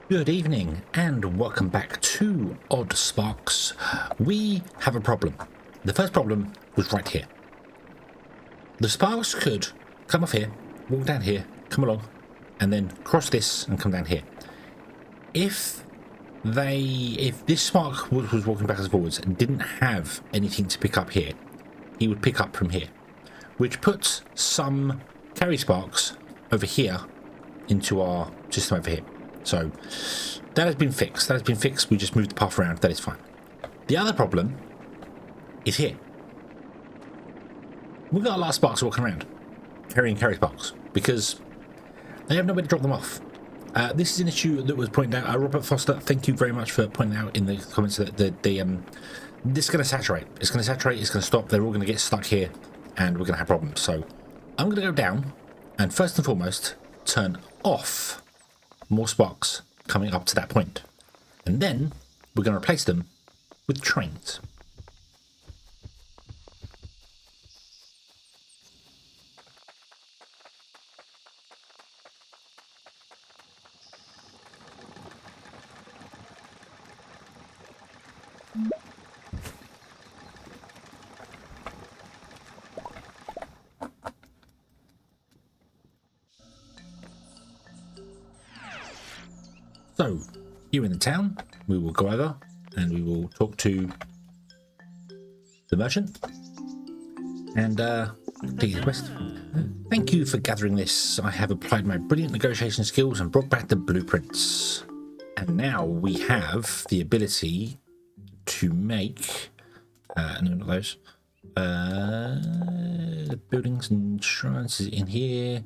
Good evening and welcome back to Oddsparks. We have a problem. The first problem was right here. The sparks could come off here, walk down here, come along, and then cross this and come down here. If this spark was walking backwards and forwards and didn't have anything to pick up here, he would pick up from here, which puts some carry sparks over here into our system over here. So that has been fixed. We just moved the path around. That is fine. The other problem is here. We've got a lot of sparks walking around, carrying carry sparks, because they have nowhere to drop them off. This is an issue that was pointed out. Robert Foster, thank you very much for pointing out in the comments that this is going to saturate. It's going to saturate. It's going to stop. They're all going to get stuck here, and we're going to have problems. So I'm going to go down and first and foremost turn off more sparks coming up to that point, and then we're going to replace them with trains. So, here in the town, we will go over and we will talk to the merchant and take his quest. Thank you for gathering this. I have applied my brilliant negotiation skills and brought back the blueprints. And now we have the ability to make, no, not those, buildings and shrines is in here.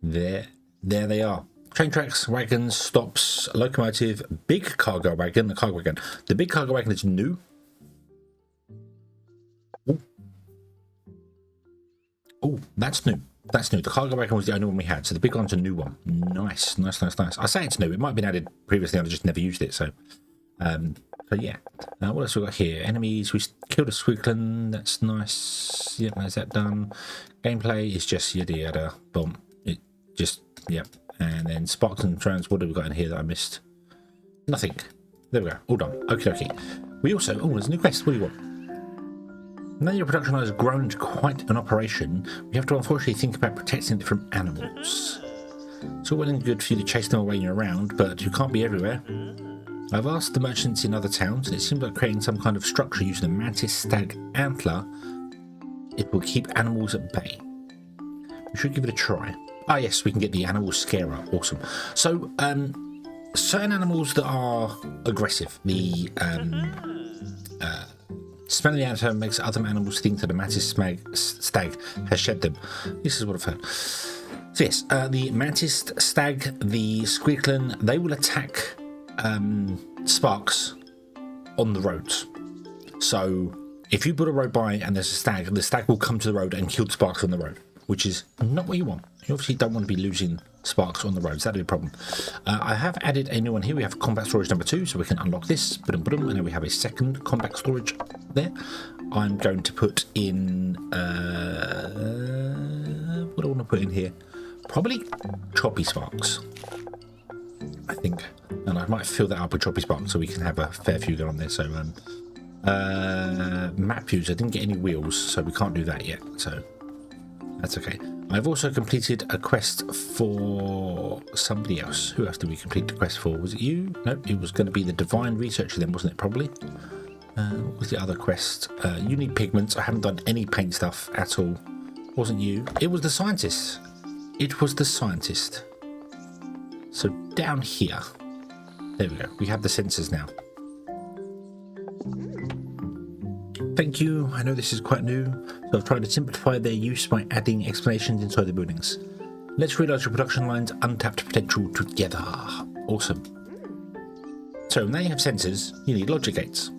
There they are. Train tracks, wagons, stops, locomotive, big cargo wagon, the cargo wagon. The big cargo wagon is new. Oh, that's new. That's new. The cargo wagon was the only one we had, so the big one's a new one. Nice. I say it's new. It might have been added previously, I just never used it. So yeah. What else we got here? Enemies. We killed a squigglin. That's nice. Yep, that's that done. Gameplay is just yada yada. Boom. It just yep. And then sparks and trans, what have we got in here that I missed? Nothing. There we go. All done. Okie dokie. We also, there's a new quest. What do you want? Now your production line has grown to quite an operation, we have to unfortunately think about protecting it from animals. It's all well and good for you to chase them away when you're around, but you can't be everywhere. I've asked the merchants in other towns, and it seems like creating some kind of structure using a mantis stag antler, it will keep animals at bay. We should give it a try. Ah, yes, we can get the animal scarer. Awesome. So, certain animals that are aggressive, the smell of the antler makes other animals think that a mantis stag has shed them. This is what I've heard. So, yes, the mantis stag, the squigglin, they will attack sparks on the roads. So, if you put a road by and there's a stag, the stag will come to the road and kill the sparks on the road, which is not what you want. You obviously don't want to be losing sparks on the roads. That'd be a problem. I have added a new one here. We have combat storage number 2, so we can unlock this. And then we have a second combat storage there. I'm going to put in... what do I want to put in here? Probably choppy sparks, I think. And I might fill that up with choppy sparks so we can have a fair few going on there. So, map views. I didn't get any wheels, so we can't do that yet. So... that's okay. I've also completed a quest for somebody else. Who else did we complete the quest for? Was it you? No, it was going to be the divine researcher then, wasn't it? Probably. What was the other quest? You need pigments. I haven't done any paint stuff at all. Wasn't you? It was the scientist. It was the scientist. So down here. There we go. We have the sensors now. Thank you. I know this is quite new, so I've tried to simplify their use by adding explanations inside the buildings. Let's realise your production line's untapped potential together. Awesome. So now you have sensors, you need logic gates.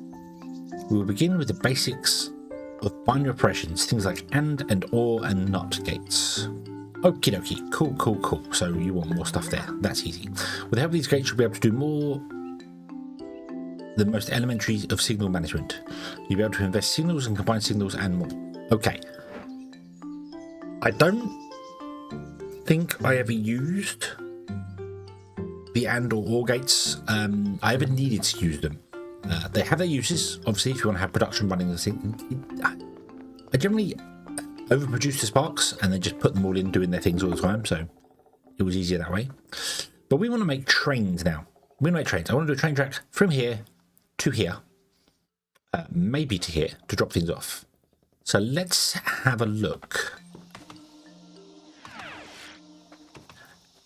We will begin with the basics of binary operations, things like and or and not gates. Okie dokie. Cool. So you want more stuff there. That's easy. With the help of these gates, you'll be able to do more the most elementary of signal management. You'll be able to invest signals and combine signals and more. Okay. I don't think I ever used the and or gates. I ever needed to use them. They have their uses, obviously, if you want to have production running the thing. I generally overproduce the sparks and then just put them all in doing their things all the time, so it was easier that way. But we want to make trains now. We want to make trains. I want to do a train track from here to here, maybe to here, to drop things off. So let's have a look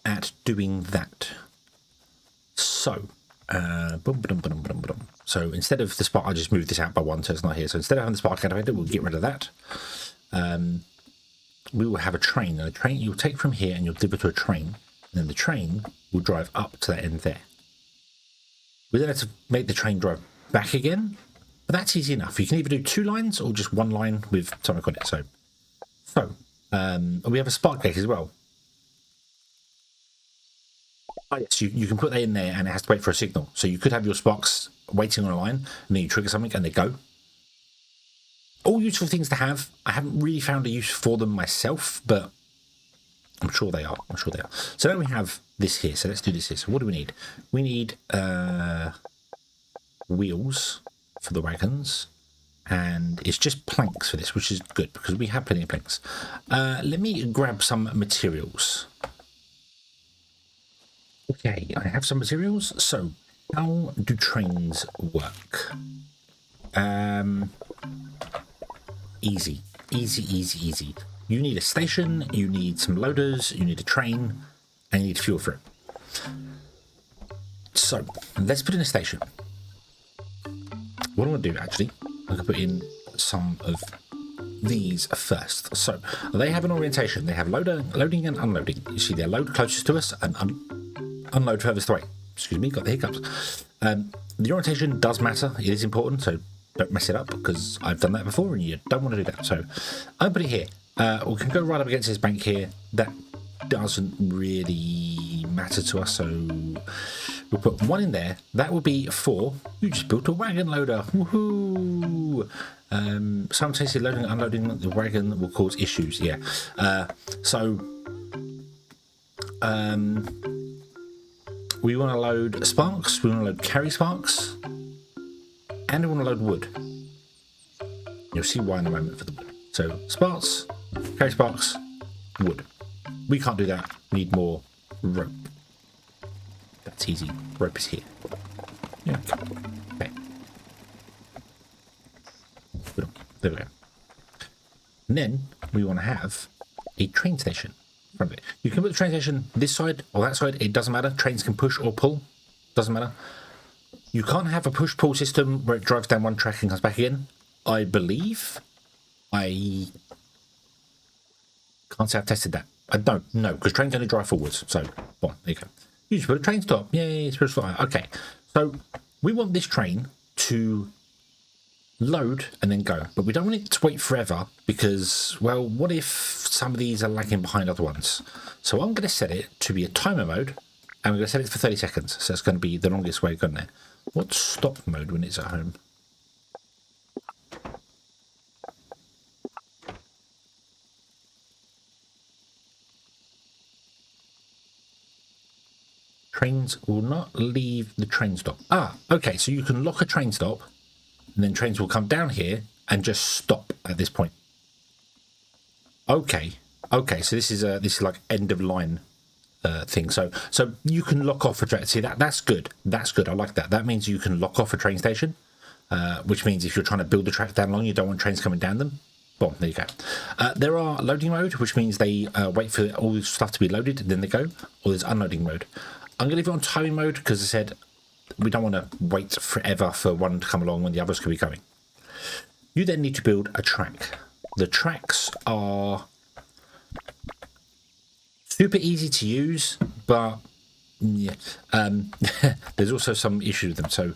at doing that. So, so instead of the spark, I just moved this out by one, so it's not here. So instead of having the spark activated, we'll get rid of that. We will have a train, and a train you'll take from here and you'll deliver to a train, and then the train will drive up to that end there. We then have to make the train drive back again, but that's easy enough. You can either do 2 lines or just 1 line with something on it. So we have a spark gate as well. Oh yes, you can put that in there and it has to wait for a signal. So you could have your sparks waiting on a line and then you trigger something and they go. All useful things to have. I haven't really found a use for them myself, but I'm sure they are. I'm sure they are. So now we have this here. So let's do this here. So what do we need? We need wheels for the wagons. And it's just planks for this, which is good because we have plenty of planks. Let me grab some materials. Okay, I have some materials. So how do trains work? Easy. You need a station, you need some loaders, you need a train, and you need fuel for it. So let's put in a station. What I'm going to do, actually, I'm going to put in some of these first. So they have an orientation. They have loading and unloading. You see their load closest to us and unload furthest away. Excuse me, got the hiccups. The orientation does matter. It is important, so don't mess it up because I've done that before and you don't want to do that. So I'll put it here. We can go right up against this bank here. That doesn't really matter to us, so we'll put 1 in there. That will be for, you just built a wagon loader. Woohoo! Simultaneously loading and unloading the wagon will cause issues. Yeah. We want to load sparks, we want to load carry sparks, and we want to load wood. You'll see why in a moment for the wood. So sparks, carry sparks, wood. We can't do that. We need more rope. That's easy. Rope is here. Yeah. Okay. There we go. And then we want to have a train station. You can put the train station this side or that side. It doesn't matter. Trains can push or pull. Doesn't matter. You can't have a push-pull system where it drives down one track and comes back again. I believe. I can't say I've tested that. I don't know because trains only drive forwards. So, well, there you go. You just put a train stop. Yay, it's supposed to fly. Okay. So we want this train to load and then go, but we don't want it to wait forever because, well, what if some of these are lagging behind other ones? So I'm going to set it to be a timer mode and we're going to set it for 30 seconds. So it's going to be the longest way going there. What's stop mode when it's at home? Trains will not leave the train stop. Ah, okay, so you can lock a train stop and then trains will come down here and just stop at this point. Okay, so this is like end of line thing. So you can lock off a train. See, that's good. That's good. I like that. That means you can lock off a train station, which means if you're trying to build the track down long, you don't want trains coming down them. Boom, there you go. There are loading mode, which means they wait for all the stuff to be loaded and then they go. Or there's unloading mode. I'm going to leave it on timing mode because I said we don't want to wait forever for one to come along when the others could be going. You then need to build a track. The tracks are super easy to use, but yeah, there's also some issues with them. So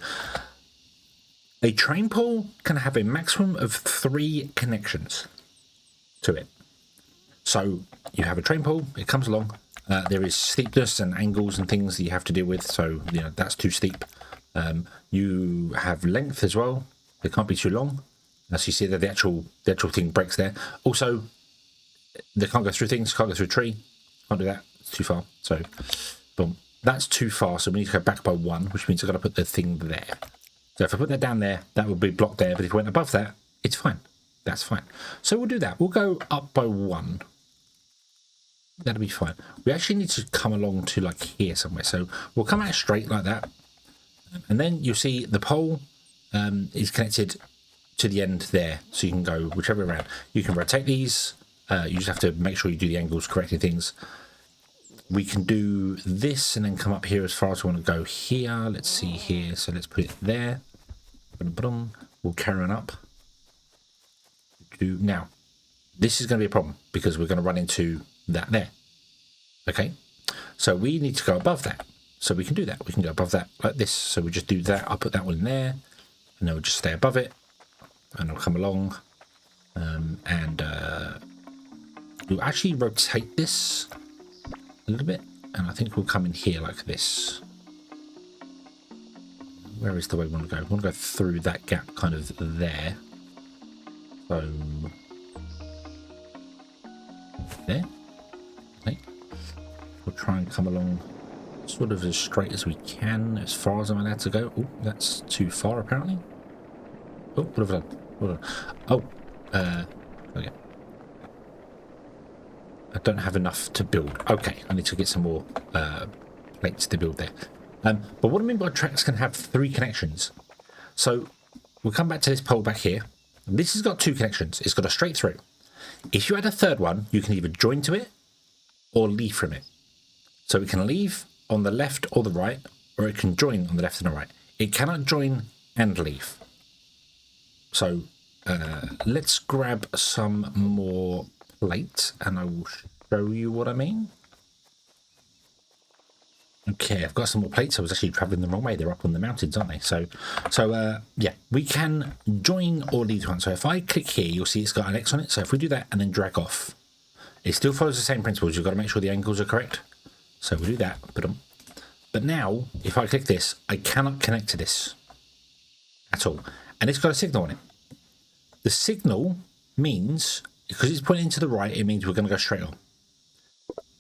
a train pool can have a maximum of 3 connections to it. So you have a train pool, it comes along. There is steepness and angles and things that you have to deal with, so you know that's too steep. You have length as well. It can't be too long. As you see that the actual thing breaks there. Also, they can't go through things. Can't go through a tree. Can't do that. It's too far. So, boom. that's too far, so we need to go back by 1, which means I've got to put the thing there. So if I put that down there, that would be blocked there, but if it went above that, it's fine. That's fine. So we'll do that. We'll go up by 1. That'll be fine. We actually need to come along to like here somewhere. So we'll come out straight like that. And then you'll see the pole is connected to the end there. So you can go whichever way around. You can rotate these. You just have to make sure you do the angles correctly things. We can do this and then come up here as far as we want to go here. Let's see here. So let's put it there. We'll carry on up. Now, this is going to be a problem because we're going to run into that there. Okay, so we need to go above that. So we can do that. We can go above that like this. So we just do that. I'll put that one in there and then we'll just stay above it and I'll come along and we'll actually rotate this a little bit and I think we'll come in here like this. Where is the way we want to go? We want to go through that gap kind of there. So there. Okay. We'll try and come along sort of as straight as we can, as far as I'm allowed to go. Oh, that's too far apparently. Oh, what have I done? What have I done? Oh, okay. I don't have enough to build. Okay, I need to get some more plates to build there. But what I mean by tracks can have 3 connections. So we'll come back to this pole back here. This has got 2 connections. It's got a straight through. If you add a third one, you can either join to it or leave from it. So it can leave on the left or the right, or it can join on the left and the right. It cannot join and leave. So let's grab some more plates and I will show you what I mean. Okay, I've got some more plates. I was actually traveling the wrong way. They're up on the mountains, aren't they? So yeah, we can join or leave one. So if I click here, you'll see it's got an X on it. So if we do that and then drag off, it still follows the same principles. You've got to make sure the angles are correct. So we'll do that. But now, if I click this, I cannot connect to this at all. And it's got a signal on it. The signal means, because it's pointing to the right, it means we're going to go straight on.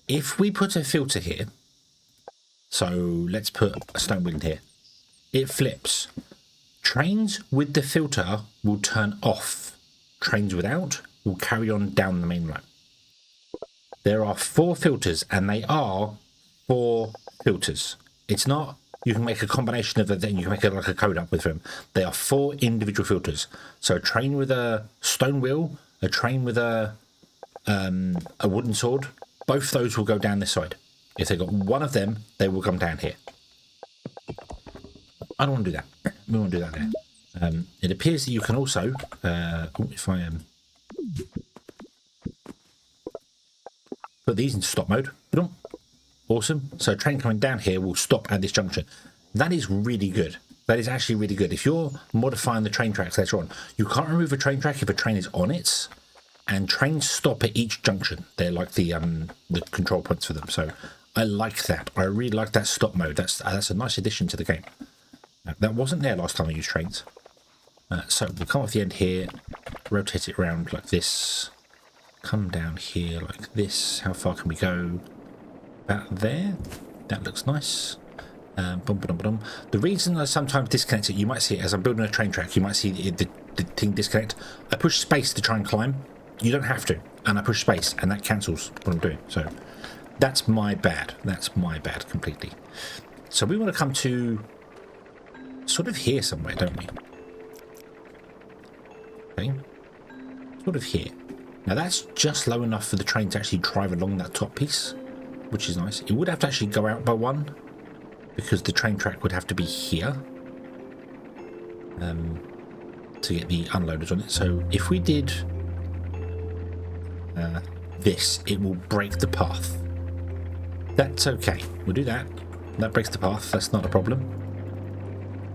If we put a filter here, so let's put a stone wheel in here. It flips. Trains with the filter will turn off. Trains without will carry on down the main line. There are 4 filters and they are 4 filters. It's not, you can make a combination of them, you can make it like a code up with them. They are 4 individual filters. So a train with a stone wheel, a train with a wooden sword, both those will go down this side. If they've got one of them, they will come down here. I don't want to do that. We want to do that there. It appears that you can also, if I put these into stop mode. Awesome. So a train coming down here will stop at this junction. That is really good. That is actually really good. If you're modifying the train tracks later on, you can't remove a train track if a train is on it, and trains stop at each junction. They're like the control points for them. So I like that. I really like that stop mode. That's a nice addition to the game. That wasn't there last time I used trains. So we'll come off the end here, rotate it around like this, come down here like this. How far can we go? About there. That looks nice. The reason I sometimes disconnect it, you might see it as I'm building a train track, you might see the thing disconnect. I push space to try and climb. You don't have to. And I push space and that cancels what I'm doing. So that's my bad. That's my bad completely. So we want to come to sort of here somewhere, don't we? Okay. Sort of here. Now that's just low enough for the train to actually drive along that top piece, which is nice. It would have to actually go out by 1 because the train track would have to be here to get the unloaders on it. So if we did this, it will break the path. That's okay. We'll do that. That breaks the path. That's not a problem.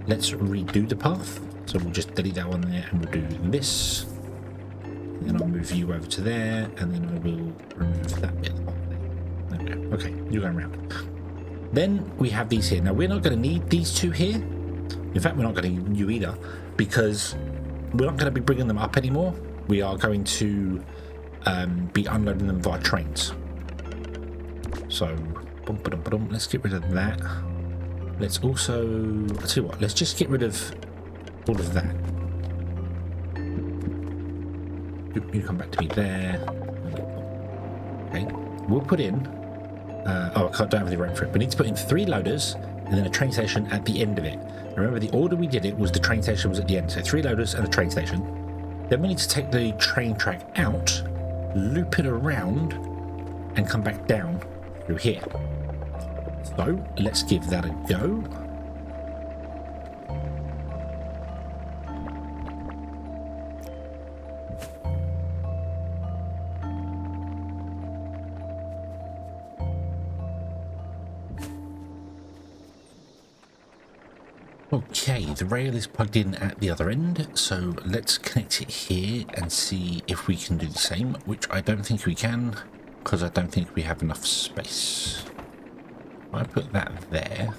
Let's redo the path. So we'll just delete that one there and we'll do this. And then I'll move you over to there and then I will remove that bit off there. There we go. Okay, you're going around. Then we have these here. Now we're not going to need these 2 here. In fact, we're not going to need you either because we're not going to be bringing them up anymore. We are going to be unloading them via trains. So Let's get rid of that. Let's also, I'll tell you what, let's just get rid of all of that. You come back to me there. Okay, we'll put in, oh, I don't have the room for it. We need to put in 3 loaders and then a train station at the end of it. Remember, the order we did it was the train station was at the end. So 3 loaders and a train station. Then we need to take the train track out, loop it around, and come back down through here. So let's give that a go. Okay, the rail is plugged in at the other end, so let's connect it here and see if we can do the same, which I don't think we can, because I don't think we have enough space. If I put that there,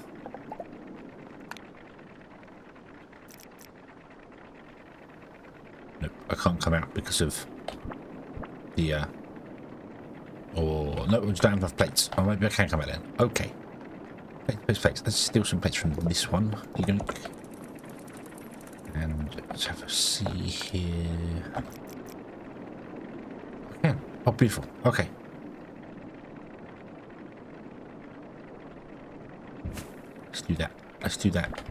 nope, I can't come out because of the, or no, we just don't have enough plates. Oh, maybe I can come out then. Okay. Plates. Let's steal some plates from this one. And let's have a see here. Yeah. Oh, beautiful. Okay. Let's do that. Let's do that.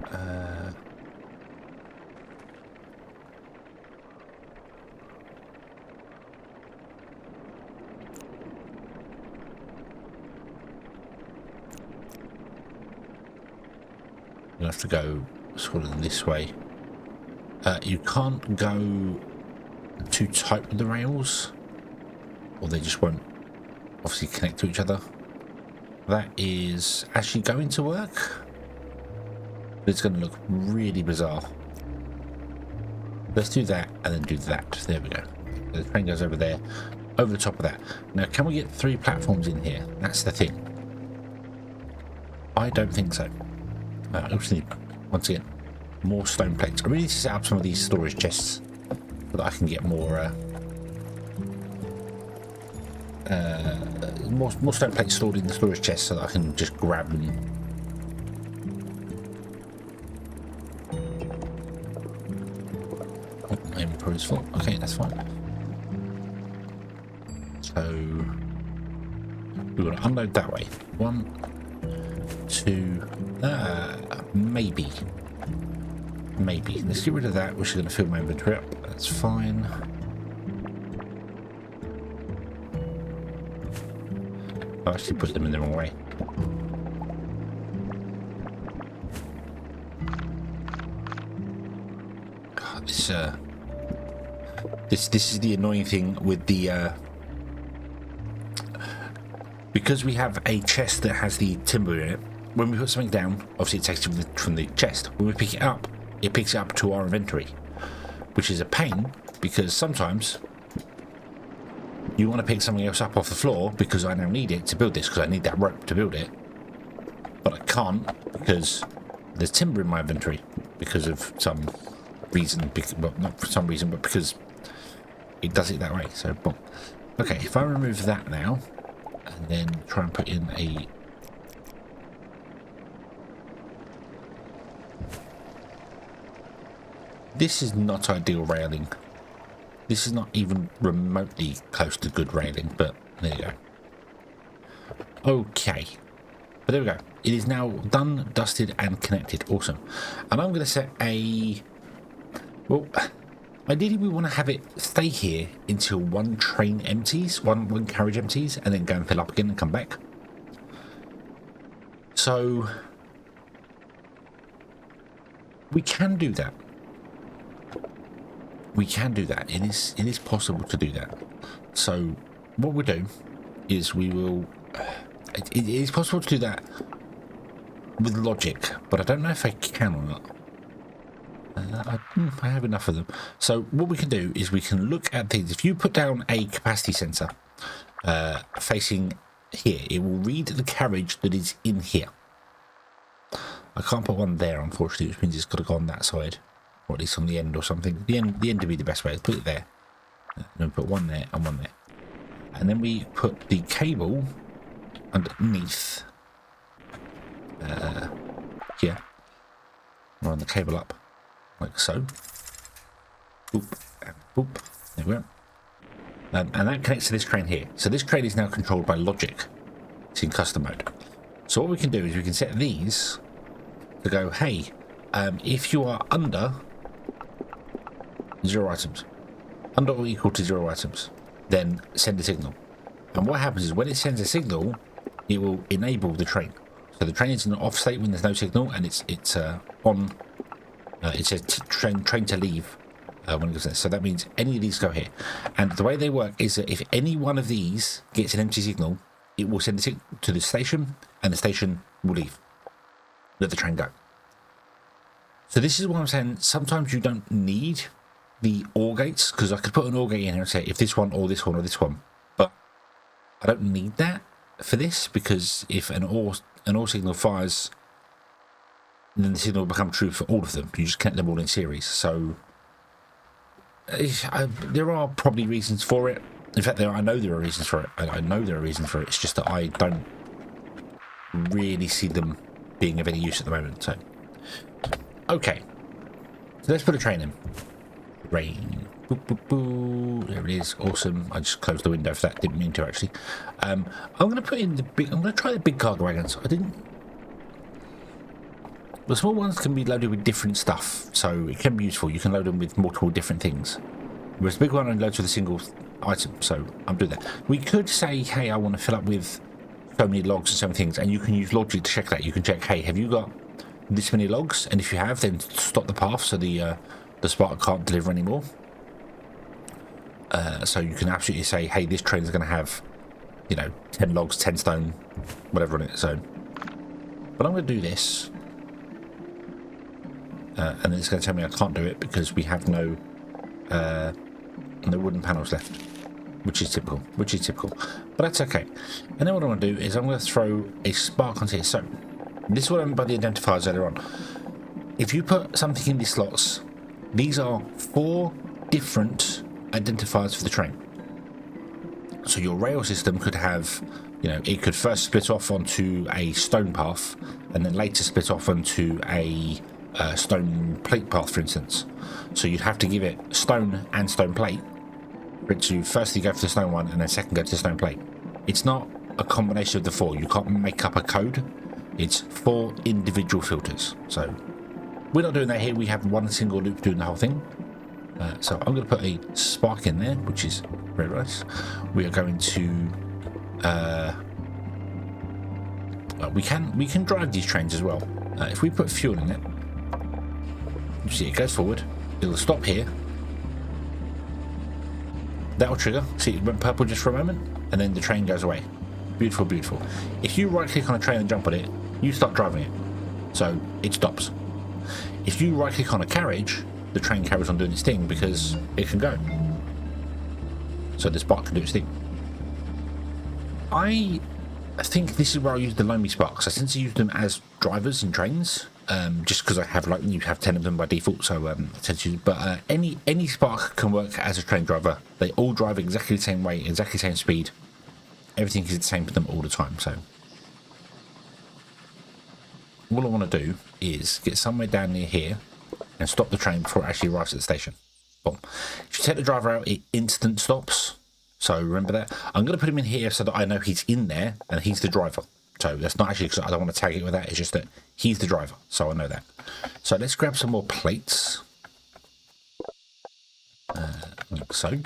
You'll have to go sort of this way. You can't go too tight with the rails, or they just won't obviously connect to each other. That is actually going to work, but it's going to look really bizarre. Let's do that and then do that. There we go. The train goes over there, over the top of that. Now, can we get 3 platforms in here? That's the thing. I don't think so. I also need, once again, more stone plates. I really need to set up some of these storage chests so that I can get more more stone plates stored in the storage chest so that I can just grab them. Oh, my inventory is full. Okay, that's fine. So we're going to unload that way. 1, 2, maybe. Let's get rid of that, which is going to fill my inventory up. That's fine. I actually put them in the wrong way. God, this is the annoying thing with the because we have a chest that has the timber in it. When we put something down, obviously it takes it from the chest. When we pick it up, it picks it up to our inventory, which is a pain because sometimes you want to pick something else up off the floor because I now need it to build this, because I need that rope to build it, but I can't because there's timber in my inventory because of some reason. Well, not for some reason, but because it does it that way. So, boom. Okay, if I remove that now and then try and put in a this is not ideal railing. This is not even remotely close to good railing, but there you go. Okay. But there we go. It is now done, dusted, and connected. Awesome. And I'm going to set a... Well, ideally we want to have it stay here until one train empties, one carriage empties, and then go and fill up again and come back. So we can do that. We can do that. It is possible to do that. So what we'll do is we will... It is possible to do that with logic, but I don't know if I can or not. I have enough of them. So what we can do is we can look at things. If you put down a capacity sensor facing here, it will read the carriage that is in here. I can't put one there, unfortunately, which means it's got to go on that side. Or at least on the end or something. The end would be the best way. Let's put it there. And then put one there and one there. And then we put the cable underneath run the cable up like so. Boop, and boop. There we go. And that connects to this train here. So this train is now controlled by logic. It's in custom mode. So what we can do is we can set these to go, hey, if you are under 0 items, under or equal to 0 items, then send a signal. And what happens is when it sends a signal, it will enable the train. So the train is in an off state when there's no signal, and it's on. It says train to leave when it goes there. So that means any of these go here. And the way they work is that if any one of these gets an empty signal, it will send a signal to the station, and the station will leave. Let the train go. So this is what I'm saying. Sometimes you don't need the OR gates, because I could put an OR gate in here and say if this one or this one or this one, but I don't need that for this, because if an OR signal fires, then the signal will become true for all of them. You just connect them all in series. So there are probably reasons for it. In fact, I know there are reasons for it. I know there are reasons for it. It's just that I don't really see them being of any use at the moment. So, okay. So let's put a train in. Rain. Boo, boo, boo. There it is. Awesome. I just closed the window for that. Didn't mean to actually. I'm going to put in the big. I'm going to try the big cargo wagons. I didn't. The small ones can be loaded with different stuff, so it can be useful. You can load them with multiple different things. Whereas the big one only loads with a single item, so I'm doing that. We could say, hey, I want to fill up with so many logs and so many things, and you can use logic to check that. You can check, hey, have you got this many logs? And if you have, then stop the path so the spark can't deliver anymore. So you can absolutely say, hey, this train is going to have, 10 logs, 10 stone, whatever on it. So, but I'm going to do this. And then it's going to tell me I can't do it because we have no wooden panels left, which is typical. But that's okay. And then what I'm going to do is I'm going to throw a spark onto here. So this is what I meant by the identifiers earlier on. If you put something in these slots, these are 4 different identifiers for the train. So your rail system could have, it could first split off onto a stone path and then later split off onto a stone plate path, for instance. So you'd have to give it stone and stone plate for it to firstly go for the stone one and then second go to the stone plate. It's not a combination of the 4. You can't make up a code. It's 4 individual filters. So we're not doing that here. We have one single loop doing the whole thing. So I'm going to put a spark in there, which is very nice. We are going to we can drive these trains as well. If we put fuel in it, you see it goes forward, it'll stop here, that'll trigger, see it went purple just for a moment, and then the train goes away. Beautiful, beautiful. If you right click on a train and jump on it, you start driving it, so it stops. If you right click on a carriage, the train carries on doing its thing because it can go, so the spark can do its thing. I think this is where I use the Loamy sparks. I tend to use them as drivers in trains, just because I have you have 10 of them by default. So I tend to use, but any spark can work as a train driver. They all drive exactly the same way, exactly the same speed. Everything is the same for them all the time. So all I want to do is get somewhere down near here and stop the train before it actually arrives at the station. Boom. If you take the driver out, it instant stops. So remember that. I'm going to put him in here so that I know he's in there and he's the driver. So that's not actually because I don't want to tag it with that. It's just that he's the driver. So I know that. So let's grab some more plates. Like so.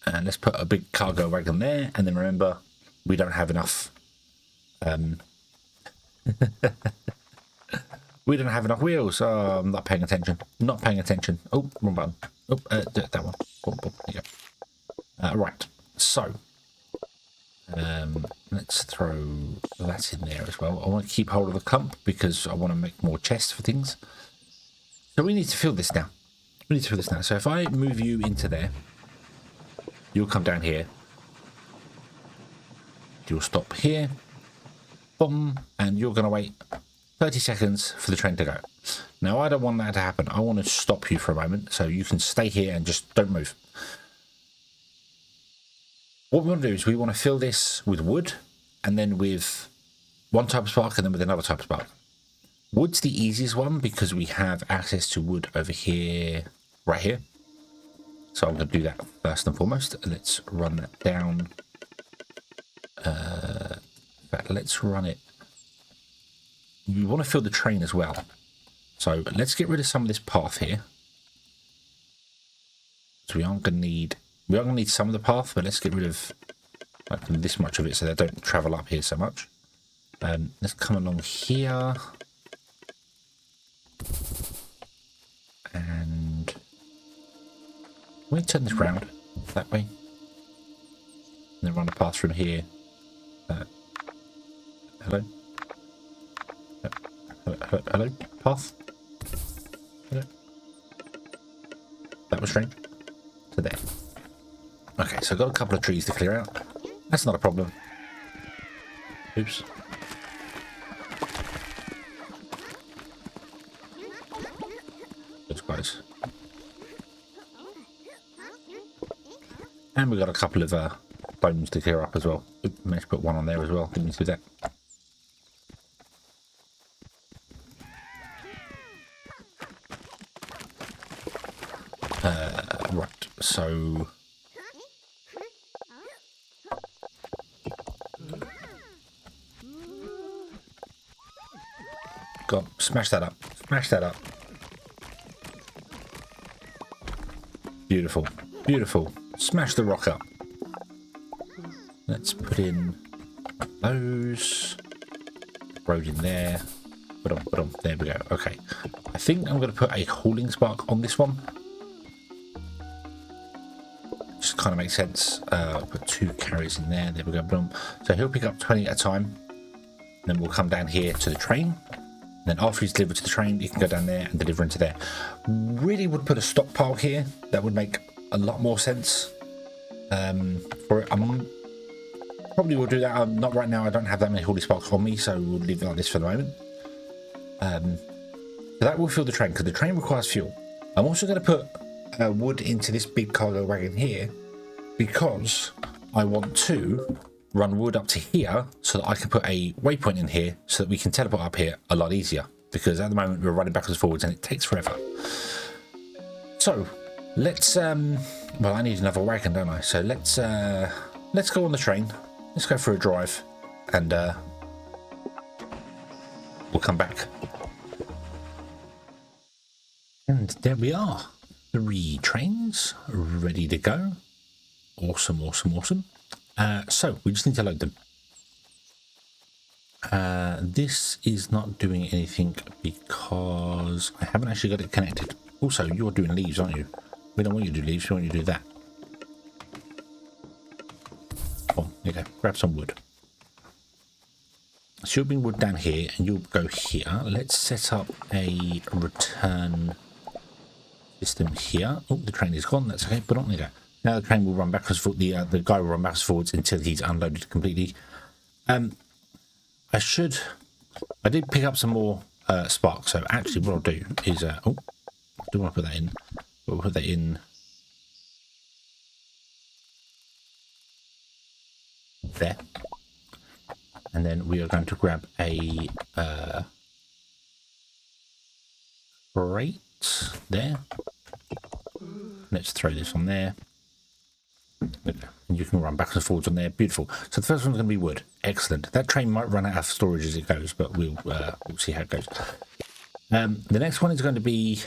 And let's put a big cargo wagon there. And then remember, we don't have enough. We don't have enough wheels. Oh, I'm not paying attention. Not paying attention. Oh, wrong button. Oh, that one. Boom, boom. There you go. Right. So, let's throw that in there as well. I want to keep hold of the clump because I want to make more chests for things. So we need to fill this now. So if I move you into there, you'll come down here. You'll stop here. Boom. And you're going to wait 30 seconds for the train to go. Now, I don't want that to happen. I want to stop you for a moment, so you can stay here and just don't move. What we want to do is we want to fill this with wood, and then with one type of spark, and then with another type of spark. Wood's the easiest one because we have access to wood over here, right here. So I'm going to do that first and foremost. Let's run that down. In fact, let's run it. We want to fill the train as well. So let's get rid of some of this path here. So we are going to need some of the path, but let's get rid of like this much of it so they don't travel up here so much. Let's come along here. And we turn this round that way. And then run a path from here. Hello? Hello? Path? Hello? That was strange. To there. Okay, so I've got a couple of trees to clear out. That's not a problem. Oops. That's close. And we've got a couple of bones to clear up as well. Oops, managed to put one on there as well. Didn't need to do that. Right, so go on, smash that up. Smash that up. Beautiful. Beautiful. Smash the rock up. Let's put in those. Road in there. Put on. There we go. Okay. I think I'm going to put a hauling spark on this one. Just kind of makes sense. Put 2 carriers in there. There we go. Boom. So he'll pick up 20 at a time. Then we'll come down here to the train. And then after he's delivered to the train, you can go down there and deliver into there. Really would put a stockpile here. That would make a lot more sense. For it. Probably will do that. Not right now. I don't have that many hauling sparks on me, so we'll leave it like this for the moment. So that will fill the train because the train requires fuel. I'm also going to put wood into this big cargo wagon here because I want to run wood up to here so that I can put a waypoint in here so that we can teleport up here a lot easier, because at the moment we're running backwards and forwards and it takes forever. So let's well, I need another wagon, don't I? So let's go on the train. Let's go for a drive and we'll come back. And there we are. 3 trains ready to go. Awesome, awesome, awesome. So we just need to load them. This is not doing anything because I haven't actually got it connected. Also, you're doing leaves, aren't you? We don't want you to do leaves, we want you to do that. Oh, there you go. Grab some wood. So you'll bring wood down here and you'll go here. Let's set up a return system here. Oh, the train is gone. That's okay. But on there. Now the train will run backwards. The guy will run backwards forwards until he's unloaded completely. I did pick up some more sparks. So actually, what I'll do is, I do want to put that in. We'll put that in there, and then we are going to grab a crate there. Let's throw this on there. And you can run backwards and forwards on there. Beautiful. So the first one's going to be wood. Excellent. That train might run out of storage as it goes, but we'll see how it goes. The next one is going to be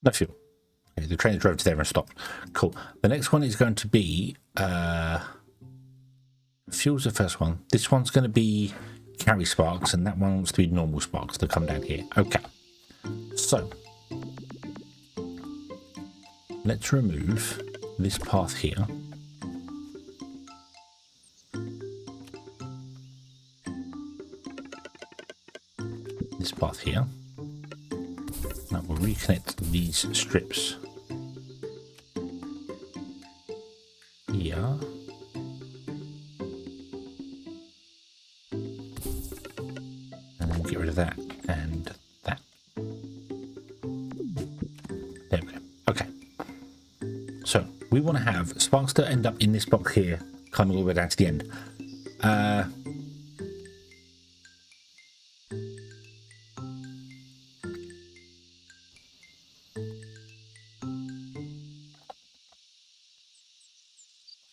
no fuel. Okay, the train drove to there and stopped. Cool. The next one is going to be fuel's the first one. This one's going to be carry sparks, and that one wants to be normal sparks to come down here. Okay. So let's remove this path here. This path here. Now we'll reconnect these strips here. And then get rid of that and that. There we go. Okay. we want to have sparks that end up in this block here, coming all the way down to the end.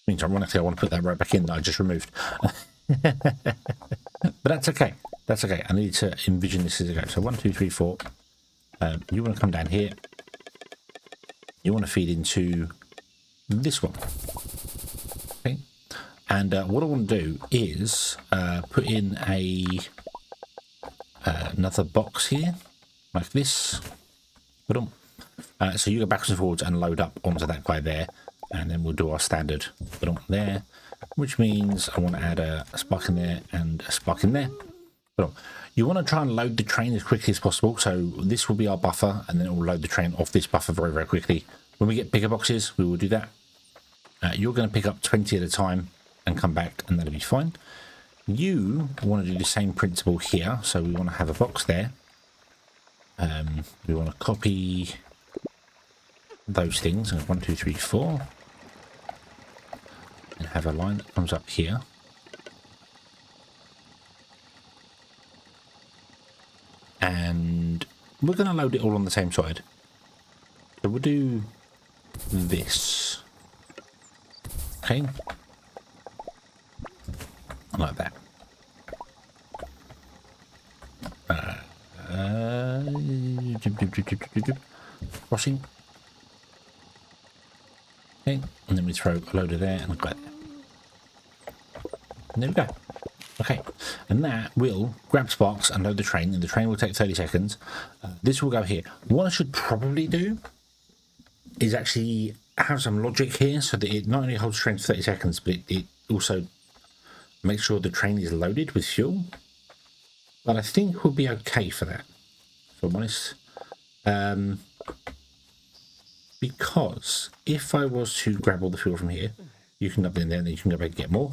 Means ironically I want to put that right back in that I just removed. But that's okay. That's okay. I need to envision this as it goes. So 1, 2, 3, 4. You want to come down here. You want to feed into this one. Okay. And what I want to do is put in another box here, like this. So you go backwards and forwards and load up onto that guy there. And then we'll do our standard there, which means I want to add a spark in there and a spark in there. You want to try and load the train as quickly as possible. So this will be our buffer, and then it will load the train off this buffer very, very quickly. When we get bigger boxes, we will do that. You're going to pick up 20 at a time and come back, and that'll be fine. You want to do the same principle here. So we want to have a box there. We want to copy those things. 1, 2, 3, 4. And have a line that comes up here. And we're going to load it all on the same side. So we'll do this. Okay. Like that. Crossing. Okay, and then we throw a loader there and a guy there. And there we go. Okay, and that will grab sparks and load the train, and the train will take 30 seconds. This will go here. What I should probably do is actually have some logic here so that it not only holds the train for 30 seconds, but it also makes sure the train is loaded with fuel. But I think we'll be okay for that, if I'm honest. Because if I was to grab all the fuel from here, you can up in there and then you can go back and get more.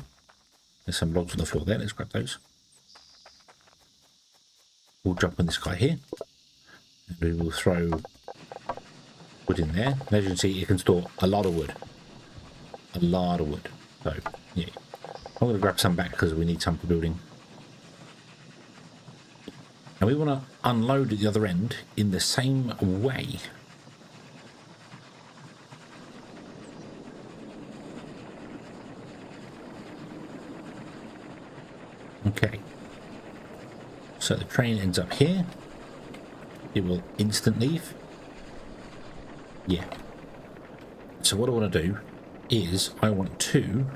There's some logs on the floor there. Let's grab those. We'll jump on this guy here. And we will throw wood in there. And as you can see, it can store a lot of wood. A lot of wood. So, yeah. I'm going to grab some back because we need some for building. And we want to unload at the other end in the same way. Okay, so the train ends up here. It will instant leave. Yeah. So what I want to do is I want to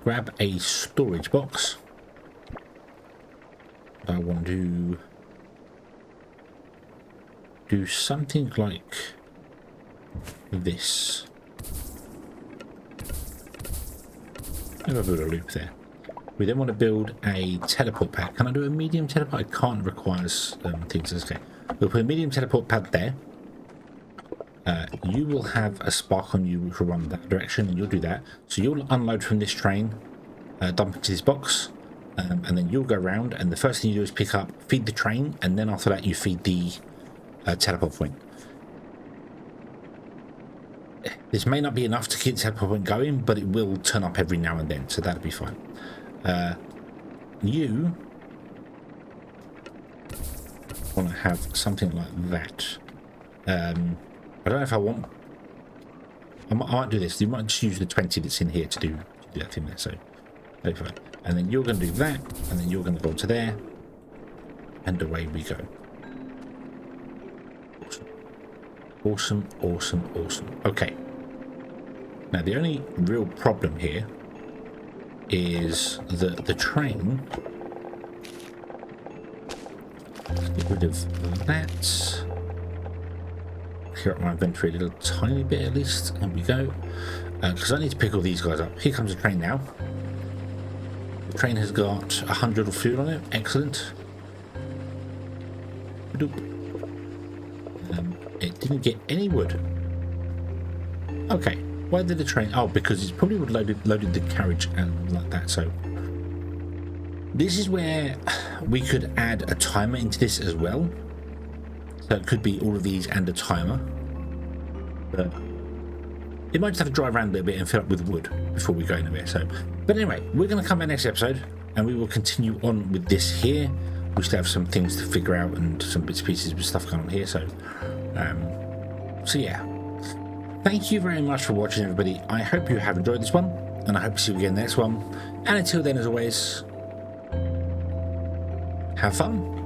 grab a storage box. I want to do something like this. Maybe I'll build a loop there. We then want to build a teleport pad. Can I do a medium teleport? I can't. It requires things. Okay. We'll put a medium teleport pad there. You will have a spark on you which will run that direction, and you'll do that. So you'll unload from this train, dump into this box, and then you'll go around, and the first thing you do is pick up, feed the train, and then after that you feed the teleport point. This may not be enough to keep the teleport point going, but it will turn up every now and then, so that'll be fine. You want to have something like that. I don't know if I want... I might do this. You might just use the 20 that's in here to do that thing there, so that'll be fine. And then you're going to do that, and then you're going to go to there, and away we go. Awesome, awesome, awesome. Okay. Now, the only real problem here is that the train... Let's get rid of that. Clear up my inventory a little tiny bit at least. There we go. Because I need to pick all these guys up. Here comes the train now. The train has got 100 of fuel on it. Excellent. It didn't get any wood. Okay. Why did the train... Oh, because it's probably loaded the carriage and like that, so... This is where we could add a timer into this as well. So it could be all of these and a timer. But it might just have to drive around a little bit and fill up with wood before we go anywhere. So, but anyway, we're going to come back next episode and we will continue on with this here. We still have some things to figure out and some bits and pieces of stuff going on here. So yeah. Thank you very much for watching, everybody. I hope you have enjoyed this one, and I hope to see you again next one. And until then, as always, have fun.